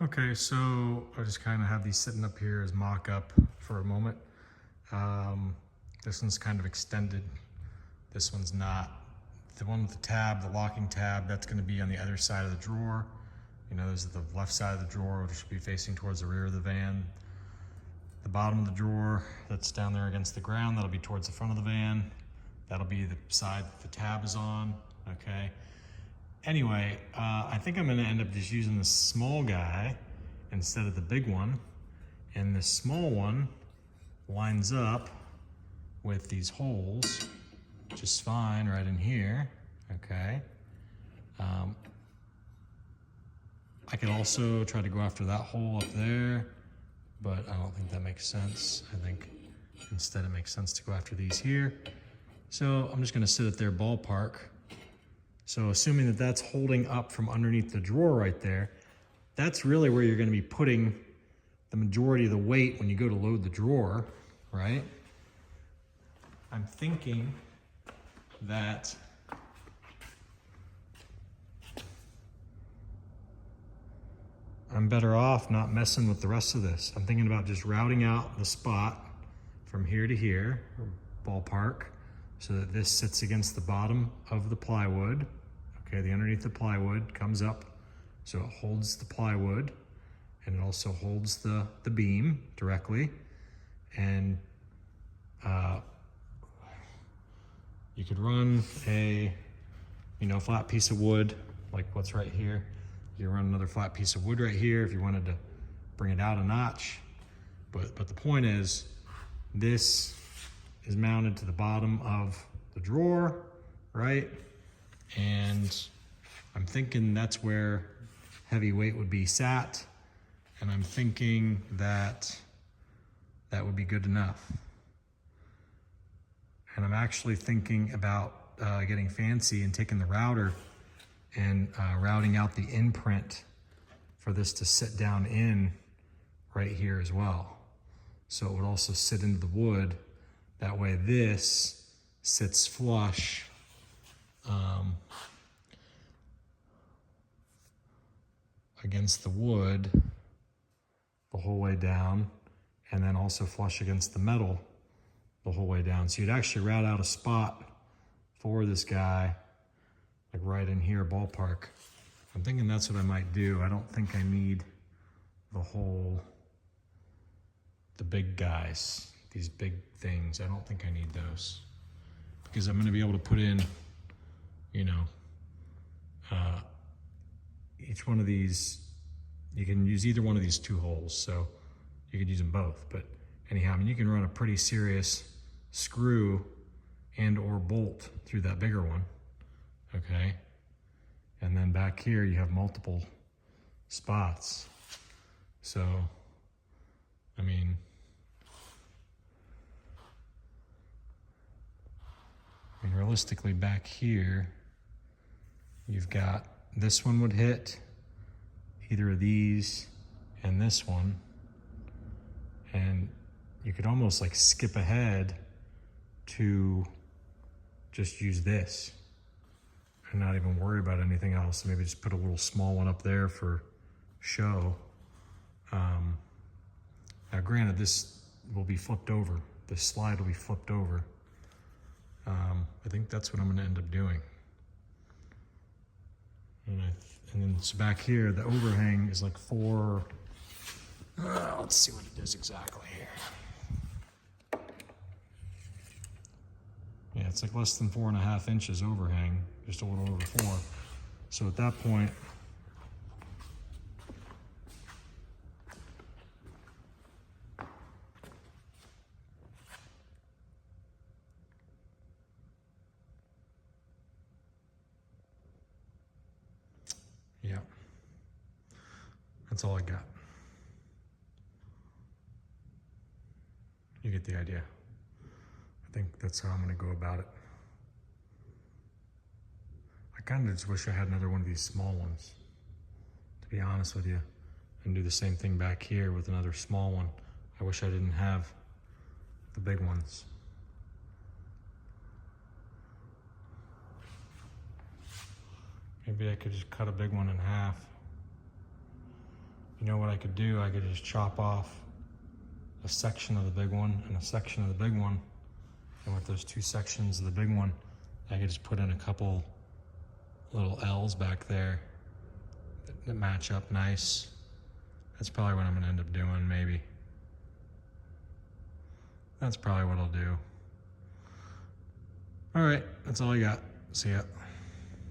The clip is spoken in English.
Okay, so I just kind of have these sitting up here as mock-up for a moment. This one's kind of extended. This one's not. The one with the tab, the locking tab, that's going to be on the other side of the drawer. You know, this is the left side of the drawer, which will be facing towards the rear of the van. The bottom of the drawer that's down there against the ground, that'll be towards the front of the van. That'll be the side that the tab is on, okay? Anyway, I think I'm gonna end up just using the small guy instead of the big one. And the small one lines up with these holes just fine right in here, okay? I could also try to go after that hole up there, but I don't think that makes sense. I think instead it makes sense to go after these here. So I'm just gonna sit at their ballpark. So assuming that that's holding up from underneath the drawer right there, that's really where you're gonna be putting the majority of the weight when you go to load the drawer, right? I'm thinking that I'm better off not messing with the rest of this. I'm thinking about just routing out the spot from here to here, or ballpark, so that this sits against the bottom of the plywood. Okay, the underneath the plywood comes up, so it holds the plywood, and it also holds the beam directly. And you could run a, flat piece of wood, like what's right here. You can run another flat piece of wood right here if you wanted to bring it out a notch. But the point is, this is mounted to the bottom of the drawer, right? And I'm thinking that's where heavy weight would be sat. And I'm thinking that that would be good enough. And I'm actually thinking about getting fancy and taking the router and routing out the imprint for this to sit down in right here as well. So it would also sit into the wood. That way this sits flush against the wood the whole way down, and then also flush against the metal the whole way down. So you'd actually route out a spot for this guy, like right in here, ballpark. I'm thinking that's what I might do. I don't think I need the big guys, these big things. I don't think I need those, because I'm gonna be able to put in, each one of these, you can use either one of these two holes, so you could use them both. But anyhow, you can run a pretty serious screw and or bolt through that bigger one, okay? And then back here, you have multiple spots. So, realistically back here, you've got this one would hit either of these and this one. And you could almost like skip ahead to just use this and not even worry about anything else. Maybe just put a little small one up there for show. Now granted, this will be flipped over. This slide will be flipped over. I think that's what I'm gonna end up doing. And then so back here, the overhang is like let's see what it is exactly here. Yeah, it's like less than 4.5 inches overhang, just a little over 4. So at that point, yeah, that's all I got. You get the idea. I think that's how I'm gonna go about it. I kind of just wish I had another one of these small ones, to be honest with you, and do the same thing back here with another small one. I wish I didn't have the big ones. Maybe I could just cut a big one in half. You know what I could do? I could just chop off a section of the big one and a section of the big one. And with those two sections of the big one, I could just put in a couple little L's back there that match up nice. That's probably what I'm gonna end up doing, maybe. That's probably what I'll do. All right, that's all I got. See ya.